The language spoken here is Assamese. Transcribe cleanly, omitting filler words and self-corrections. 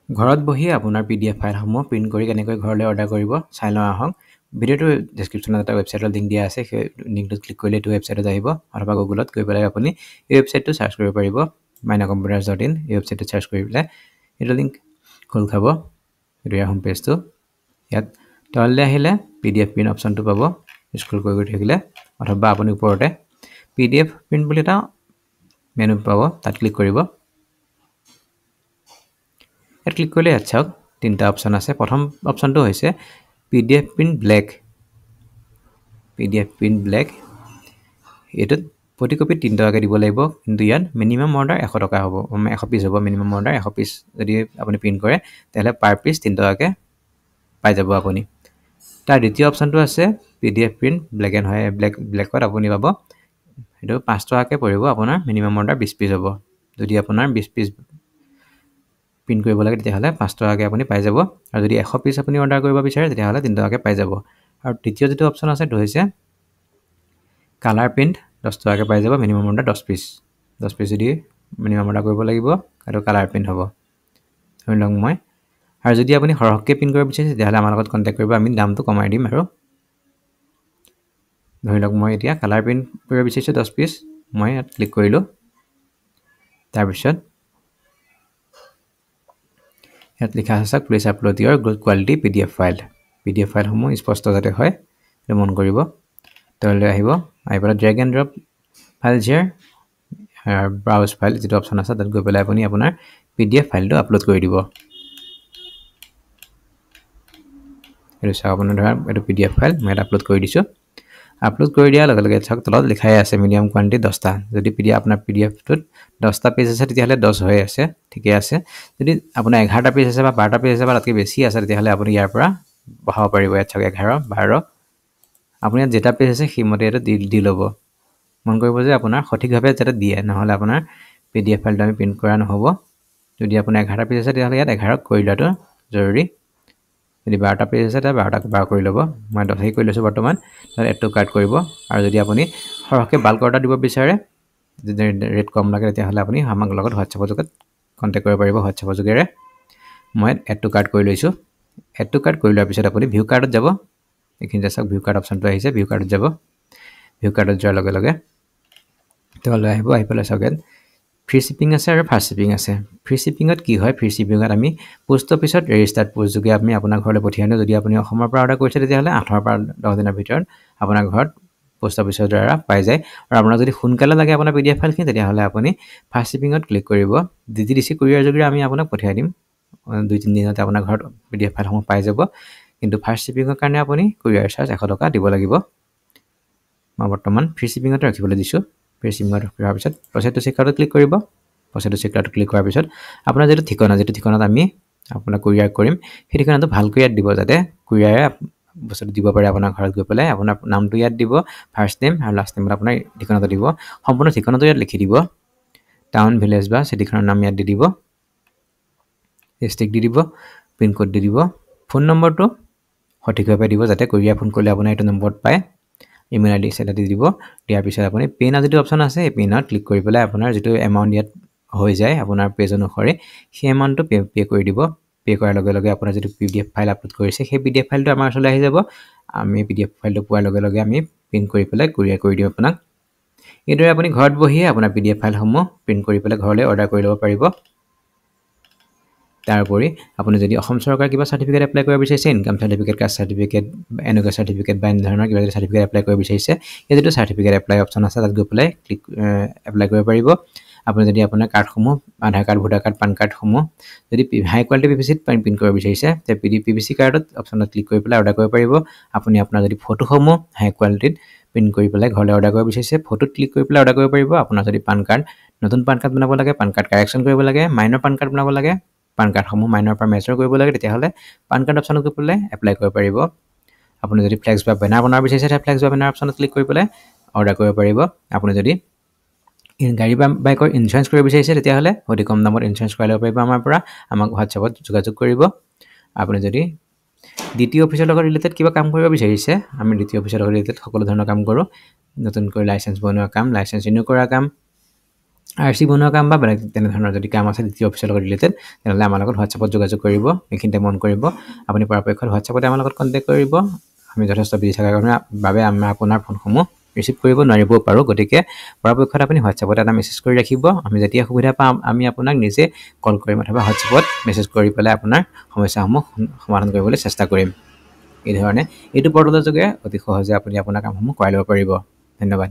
ঘৰত বহি আপোনাৰ PDF ফাইলসমূহ প্ৰিণ্ট কৰি কেনেকৈ ঘৰলৈ অৰ্ডাৰ কৰিব চাই লওঁ আহক। ভিডিঅ'টোৰ ডেছক্ৰিপশ্যনত এটা ৱেবছাইটৰ লিংক দিয়া আছে, সেই লিংকটোত ক্লিক কৰিলে এইটো ৱেবছাইটত আহিব, অথবা গুগলত গৈ পেলাই আপুনি এই ৱেবছাইটটো চাৰ্চ কৰিব পাৰিব, mynacomputers.in। এই ৱেবছাইটটো চাৰ্চ কৰি পেলাই এইটো লিংক খোল খাব, এইটো ইয়াৰ হোম পেজটো। ইয়াত তললৈ আহিলে PDF প্ৰিণ্ট অপশ্যনটো পাব, স্ক্ৰল কৰি গৈ থাকিলে, অথবা আপুনি ওপৰতে PDF প্ৰিণ্ট বুলি এটা মেনু পাব, তাত ক্লিক কৰিব। ইয়াত ক্লিক কৰিলে ইয়াত চাওক তিনিটা অপশ্যন আছে। প্ৰথম অপশ্যনটো হৈছে PDF print black. PDF print black এইটোত প্ৰতি কপিত 3 টকাকৈ দিব লাগিব, কিন্তু ইয়াত মিনিমাম অৰ্ডাৰ 100 টকা হ'ব, 100 পিচ হ'ব। মিনিমাম অৰ্ডাৰ 100 পিচ যদি আপুনি প্ৰিণ্ট কৰে তেতিয়াহ'লে পাৰ পিচ 3 টকাকৈ পাই যাব আপুনি। তাৰ দ্বিতীয় অপশ্যনটো আছে PDF print black and white. ব্লেকত আপুনি পাব, সেইটো 5 টকাকৈ পৰিব। আপোনাৰ মিনিমাম অৰ্ডাৰ 20 পিচ হ'ব। যদি আপোনাৰ 20 পিচ প্ৰিণ্ট কৰিব লাগে তেতিয়াহ'লে 5 টকাকৈ আপুনি পাই যাব, আৰু যদি 100 পিচ আপুনি অৰ্ডাৰ কৰিব বিচাৰে তেতিয়াহ'লে 3 টকাকৈ পাই যাব। আৰু তৃতীয় যিটো অপশ্যন আছে সেইটো হৈছে কালাৰ প্ৰিণ্ট, 10 টকাকৈ পাই যাব। মিনিমাম অৰ্ডাৰ 10 পিচ যদি মিনিমাম অৰ্ডাৰ কৰিব লাগিব, আৰু কালাৰ প্ৰিণ্ট হ'ব। ধৰি লওক মই, আৰু যদি আপুনি সৰহকৈ প্ৰিণ্ট কৰিব বিচাৰিছে তেতিয়াহ'লে আমাৰ লগত কণ্টেক্ট কৰিব, আমি দামটো কমাই দিম। আৰু ধৰি লওক মই এতিয়া কালাৰ প্ৰিণ্ট কৰিব বিচাৰিছোঁ 10 পিচ, মই ইয়াত ক্লিক কৰিলোঁ। তাৰপিছত ইয়াত লিখা আছে please upload your good quality PDF file. PDF ফাইলসমূহ স্পষ্ট যাতে হয় সেইটো মন কৰিব। তললৈ আহিব, আহি পেলাই drag and drop file here, browse file যিটো অপশ্যন আছে তাত গৈ পেলাই আপুনি আপোনাৰ PDF ফাইলটো আপলোড কৰি দিব। এইটো চাওক, আপোনাৰ ধৰা এইটো PDF ফাইল মই ইয়াত আপলোড কৰি দিছোঁ। আপলোড কৰি দিয়াৰ লগে লগে চাওক তলত লিখাই আছে মিডিয়াম কোৱান্টিটি 10টা। যদি আপোনাৰ PDFটোত 10টা পেজ আছে তেতিয়াহ'লে 10 হৈ আছে, ঠিকে আছে। যদি আপোনাৰ 11টা পেজ আছে বা 12টা পেজ আছে বা তাতকৈ বেছি আছে তেতিয়াহ'লে আপুনি ইয়াৰ পৰা বঢ়াব পাৰিব। ইয়াত চাওক 11, 12, আপুনি ইয়াত যেটা পেজ আছে সেইমতে এইটো দি ল'ব। মন কৰিব যে আপোনাৰ সঠিকভাৱে যাতে দিয়ে, নহ'লে আপোনাৰ PDF ফাইলটো আমি প্ৰিণ্ট কৰা নহ'ব। যদি আপোনাৰ 11টা পেজ আছে তেতিয়াহ'লে ইয়াত 11 কৰি লোৱাটো জৰুৰী। যদি 12টা পেজ আছে তেতিয়া 12টা 12 কৰি ল'ব। মই 10 কৰি লৈছোঁ বৰ্তমান, তাত এড টু কাৰ্ট কৰিব। আৰু যদি আপুনি সৰহকৈ বাল্ক অৰ্ডাৰ দিব বিচাৰে, যদি ৰেট কম লাগে তেতিয়াহ'লে আপুনি আমাৰ লগত হোৱাটছএপৰ যোগেৰে কণ্টেক্ট কৰিব পাৰিব। হোৱাটছএপৰ যোগেৰে মই এড টু কাৰ্ট কৰি লৈছোঁ। এড টু কাৰ্ট কৰি লোৱাৰ পিছত আপুনি ভিউ কাৰ্টত যাব। এইখিনিতে চাওক ভিউ কাৰ্ট অপশ্যনটো আহিছে, ভিউ কাৰ্টত যাব। ভিউ কাৰ্টত যোৱাৰ লগে লগে তললৈ আহিব, আহি পেলাই চাওক ইয়াত ফ্ৰী শ্বিপিং আছে আৰু ফাষ্ট শ্বিপিং আছে। ফ্ৰী শ্বিপিঙত কি হয়, ফ্ৰী শ্বিপিঙত আমি পোষ্ট অফিচত ৰেজিষ্টাৰ্ড পোষ্ট যোগে আমি আপোনাৰ ঘৰলৈ পঠিয়াই দিওঁ। যদি আপুনি অসমৰ পৰা অৰ্ডাৰ কৰিছে তেতিয়াহ'লে 8 পৰা 10 দিনৰ ভিতৰত আপোনাৰ ঘৰত পোষ্ট অফিচৰ দ্বাৰা পাই যায়। আৰু আপোনাক যদি সোনকালে লাগে আপোনাৰ PDF ফাইলখিনি তেতিয়াহ'লে আপুনি ফাষ্ট শ্বিপিঙত ক্লিক কৰিব। DTDC কুৰিয়াৰ যোগেৰে আমি আপোনাক পঠিয়াই দিম, 2-3 দিনতে আপোনাৰ ঘৰত PDF ফাইলসমূহ পাই যাব। কিন্তু ফাষ্ট শ্বিপিঙৰ কাৰণে আপুনি কুৰিয়াৰ চাৰ্জ 100 টকা দিব লাগিব। মই বৰ্তমান ফ্ৰী শ্বিপিঙতে ৰাখিবলৈ দিছোঁ। ফ্ৰী শ্বিপিঙত ৰখাৰ পিছত প্ৰচেড টু চেকআউটত ক্লিক কৰিব। প্ৰচেড টু চেকআউটত ক্লিক কৰাৰ পিছত আপোনাৰ যিটো ঠিকনাত আমি আপোনাক কুৰিয়াৰ কৰিম সেই ঠিকনাটো ভালকৈ ইয়াত দিব, যাতে কুৰিয়াৰে বস্তুটো দিব পাৰে আপোনাৰ ঘৰত গৈ পেলাই। আপোনাৰ নামটো ইয়াত দিব, ফাৰ্ষ্ট নেম আৰু লাষ্ট নেমত আপোনাৰ ঠিকনাটো দিব। সম্পূৰ্ণ ঠিকনাটো ইয়াত লিখি দিব, টাউন ভিলেজ বা চিটিখনৰ নাম ইয়াত দি দিব, ডিষ্ট্ৰিক্ট দি দিব, পিনক'ড দি দিব, ফোন নম্বৰটো সঠিকভাৱে দিব যাতে কুৰিয়াৰ ফোন কৰিলে আপোনাৰ এইটো নম্বৰত পায়। ইমেইল আইডি এটা দি দিব। দিয়াৰ পিছত আপুনি পে' নাও যিটো অপশ্যন আছে, এই পে' নাওত ক্লিক কৰি পেলাই আপোনাৰ যিটো এমাউণ্ট ইয়াত হৈ যায় আপোনাৰ পেজ অনুসৰি সেই এমাউণ্টটো পে' কৰি দিব। পে' কৰাৰ লগে লগে আপোনাৰ যিটো PDF ফাইল আপলোড কৰিছে সেই PDF ফাইলটো আমাৰ ওচৰলৈ আহি যাব। আমি PDF ফাইলটো পোৱাৰ লগে লগে আমি প্ৰিণ্ট কৰি পেলাই কুৰিয়াৰ কৰি দিওঁ আপোনাক। এইদৰে আপুনি ঘৰত বহিয়ে আপোনাৰ PDF ফাইলসমূহ প্ৰিণ্ট কৰি পেলাই ঘৰলৈ অৰ্ডাৰ কৰি ল'ব পাৰিব। তাৰোপৰি আপুনি যদি অসম চৰকাৰৰ কিবা চাৰ্টিফিকেট এপ্লাই কৰিব বিচাৰিছে, ইনকাম চাৰ্টিফিকেট, কাষ্ট চাৰ্টিফিকেট, এনেকুৱা চাৰ্টিফিকেট বা এনেধৰণৰ কিবা যদি চাৰ্টিফিকেট এপ্লাই কৰিব বিচাৰিছে, এই যিটো চাৰ্টিফিকেট এপ্লাই অপশ্যন আছে তাত গৈ পেলাই এপ্লাই কৰিব পাৰিব। আপুনি যদি আপোনাৰ কাৰ্ডসমূহ, আধাৰ কাৰ্ড, ভোটাৰ কাৰ্ড, পান কাৰ্ডসমূহ যদি হাই কোৱালিটি PVCত প্ৰিণ্ট কৰিব বিচাৰিছে তেতিয়া PVC কাৰ্ডত অপশ্যনত ক্লিক কৰি পেলাই অৰ্ডাৰ কৰিব পাৰিব। আপুনি আপোনাৰ যদি ফটোসমূহ হাই কোৱালিটিত প্ৰিণ্ট কৰি পেলাই ঘৰলৈ অৰ্ডাৰ কৰিব বিচাৰিছে, ফটোত ক্লিক কৰি পেলাই অৰ্ডাৰ কৰিব পাৰিব। আপোনাৰ যদি পান কাৰ্ড, নতুন পান কাৰ্ড বনাব লাগে, পান কাৰ্ড কাৰেকশ্যন কৰিব লাগে, মাইনৰ পান কাৰ্ড বনাব লাগে, পান কাৰ্ডসমূহ মাইনৰ পৰা মেজৰ কৰিব লাগে, তেতিয়াহ'লে পান কাৰ্ড অপশ্যনত গৈ পেলাই এপ্লাই কৰিব পাৰিব। আপুনি যদি ফ্লেক্স বা বেনাৰ বনাব বিচাৰিছে তেতিয়া ফ্লেক্স বা বেনাৰ অপশ্যনত ক্লিক কৰি পেলাই অৰ্ডাৰ কৰিব পাৰিব। আপুনি যদি গাড়ী বা বাইকৰ ইঞ্চুৰেঞ্চ কৰিব বিচাৰিছে তেতিয়াহ'লে অতি কম দামত ইঞ্চুৰেঞ্চ কৰাই ল'ব পাৰিব আমাৰ পৰা। আমাক হোৱাটছএপত যোগাযোগ কৰিব। আপুনি যদি DTO অফিচৰ লগত ৰিলেটেড কিবা কাম কৰিব বিচাৰিছে, আমি DTO অফিচৰ লগত ৰিলেটেড সকলো ধৰণৰ কাম কৰোঁ। নতুনকৈ লাইচেঞ্চ বনোৱা কাম, লাইচেঞ্চ ৰিনিউ কৰা কাম, RC বনোৱা কাম বা বেলেগ তেনেধৰণৰ যদি কাম আছে দ্বিতীয় অফিচৰ লগত ৰিলেটেড তেনেহ'লে আমাৰ লগত হোৱাটছআপত যোগাযোগ কৰিব এইখিনিতে মন কৰিব আপুনি পৰাপক্ষত হোৱাটছআপতে আমাৰ লগত কণ্টেক্ট কৰিব আমি যথেষ্ট বিজি থকাৰ বাবে আমি আপোনাৰ ফোনসমূহ ৰিচিভ কৰিব নোৱাৰিবও পাৰোঁ গতিকে পৰাপক্ষত আপুনি হোৱাটছআপত এটা মেছেজ কৰি ৰাখিব আমি যেতিয়া সুবিধা পাম আমি আপোনাক নিজে কল কৰিম অথবা হোৱাটছআপত মেছেজ কৰি পেলাই আপোনাৰ সমস্যাসমূহ সমাধান কৰিবলৈ চেষ্টা কৰিম এই ধৰণে এইটো পৰ্টেলৰ যোগে অতি সহজে আপুনি আপোনাৰ কামসমূহ কৰাই ল'ব পাৰিব ধন্যবাদ